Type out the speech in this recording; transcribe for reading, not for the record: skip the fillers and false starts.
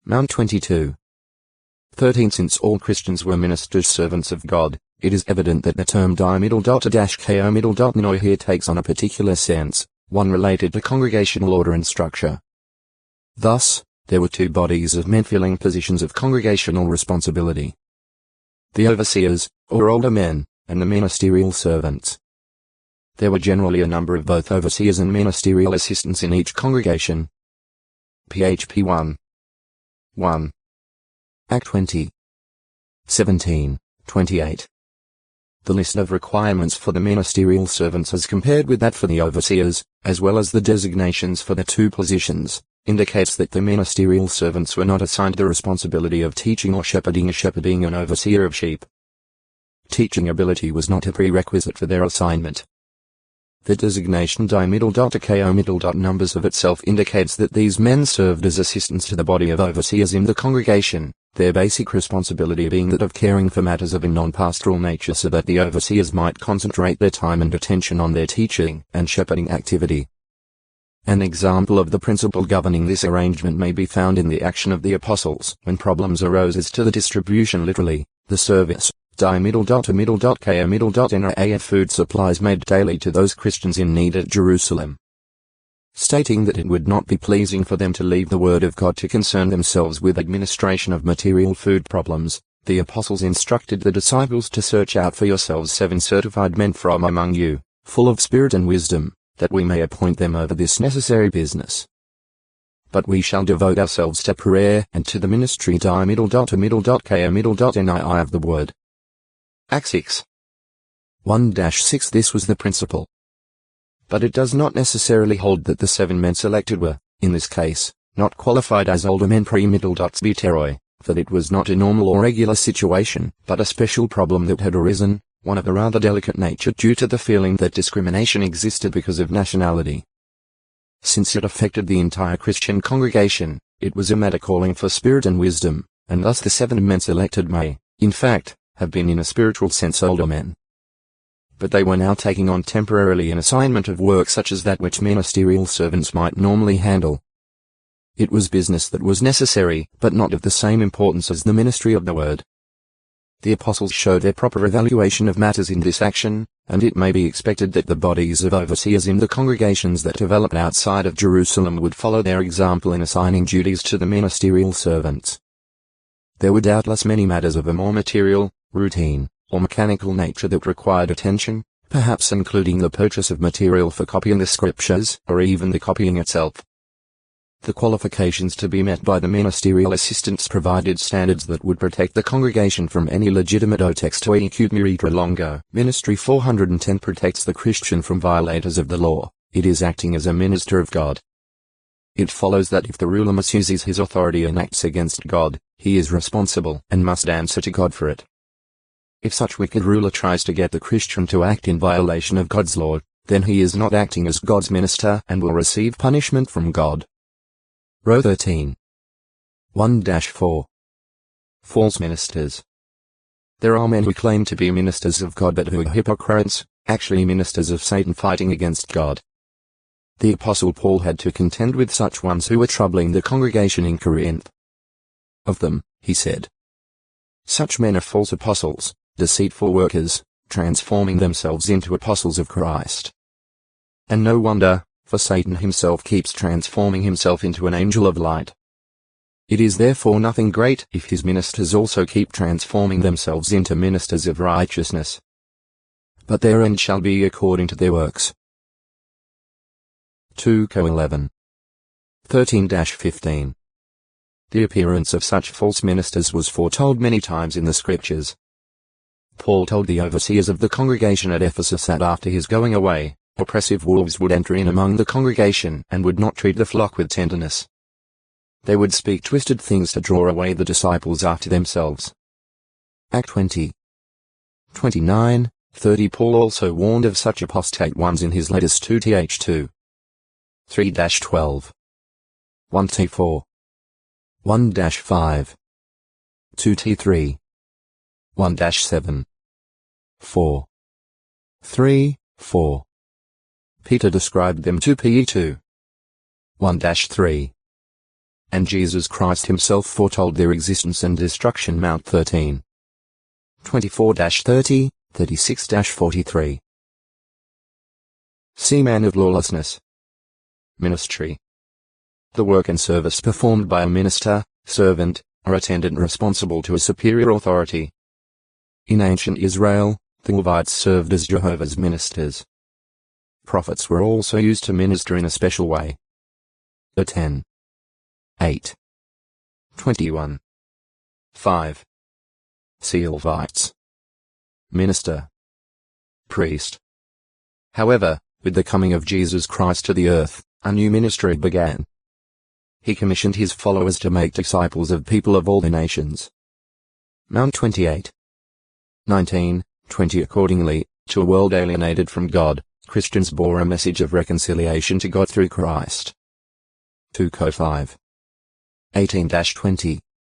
Mount 22. 13. Since all Christians were ministers servants of God, it is evident that the term ko here takes on a particular sense, one related to congregational order and structure. Thus, there were two bodies of men filling positions of congregational responsibility: the overseers, or older men, and the ministerial servants. There were generally a number of both overseers and ministerial assistants in each congregation. php 1. Act 20. 17, 28. The list of requirements for the ministerial servants as compared with that for the overseers, as well as the designations for the two positions, indicates that the ministerial servants were not assigned the responsibility of teaching or shepherding an overseer of sheep. Teaching ability was not a prerequisite for their assignment. The designation ko numbers of itself indicates that these men served as assistants to the body of overseers in the congregation, their basic responsibility being that of caring for matters of a non-pastoral nature so that the overseers might concentrate their time and attention on their teaching and shepherding activity. An example of the principle governing this arrangement may be found in the action of the apostles when problems arose as to the distribution, literally, the service, of food supplies made daily to those Christians in need at Jerusalem. Stating that it would not be pleasing for them to leave the word of God to concern themselves with administration of material food problems, the apostles instructed the disciples to search out for yourselves 7 certified men from among you, full of spirit and wisdom, that we may appoint them over this necessary business. But we shall devote ourselves to prayer and to the ministry of the word. Act 6. 1-6 This was the principle. But it does not necessarily hold that the 7 men selected were, in this case, not qualified as older men pre-biteroi, for it was not a normal or regular situation, but a special problem that had arisen, one of a rather delicate nature due to the feeling that discrimination existed because of nationality. Since it affected the entire Christian congregation, it was a matter calling for spirit and wisdom, and thus the 7 men selected may, in fact, have been in a spiritual sense older men. But they were now taking on temporarily an assignment of work such as that which ministerial servants might normally handle. It was business that was necessary, but not of the same importance as the ministry of the word. The apostles showed their proper evaluation of matters in this action, and it may be expected that the bodies of overseers in the congregations that developed outside of Jerusalem would follow their example in assigning duties to the ministerial servants. There were doubtless many matters of a more material, routine, or mechanical nature that required attention, perhaps including the purchase of material for copying the scriptures, or even the copying itself. The qualifications to be met by the ministerial assistants provided standards that would protect the congregation from any legitimate text or longo. Ministry 410 protects the Christian from violators of the law. It is acting as a minister of God. It follows that if the ruler misuses his authority and acts against God, he is responsible and must answer to God for it. If such wicked ruler tries to get the Christian to act in violation of God's law, then he is not acting as God's minister and will receive punishment from God. Row 13. 1-4. False ministers. There are men who claim to be ministers of God but who are hypocrites, actually ministers of Satan fighting against God. The Apostle Paul had to contend with such ones who were troubling the congregation in Corinth. Of them, he said, "Such men are false apostles, deceitful workers, transforming themselves into apostles of Christ." And no wonder, for Satan himself keeps transforming himself into an angel of light. It is therefore nothing great if his ministers also keep transforming themselves into ministers of righteousness. But their end shall be according to their works. 2 Cor 11. 13-15. The appearance of such false ministers was foretold many times in the Scriptures. Paul told the overseers of the congregation at Ephesus that after his going away, oppressive wolves would enter in among the congregation and would not treat the flock with tenderness. They would speak twisted things to draw away the disciples after themselves. Act 20. 29, 30 Paul also warned of such apostate ones in his letters 2-2. 3-12. 1-4. 1-5. 2-3. 1-7. 4. 3-4. Peter described them 2 Pe 2. 1-3. and Jesus Christ himself foretold their existence and destruction. Mount 13. 24-30, 36-43. Seaman of lawlessness. Ministry. The work and service performed by a minister, servant, or attendant responsible to a superior authority. In ancient Israel, the Levites served as Jehovah's ministers. Prophets were also used to minister in a special way. The 10. 8. 21. 5. Levites. Minister. Priest. However, with the coming of Jesus Christ to the earth, a new ministry began. He commissioned his followers to make disciples of people of all the nations. Mount 28. 19, 20. Accordingly, to a world alienated from God, Christians bore a message of reconciliation to God through Christ. 2 Co 5. 18-20,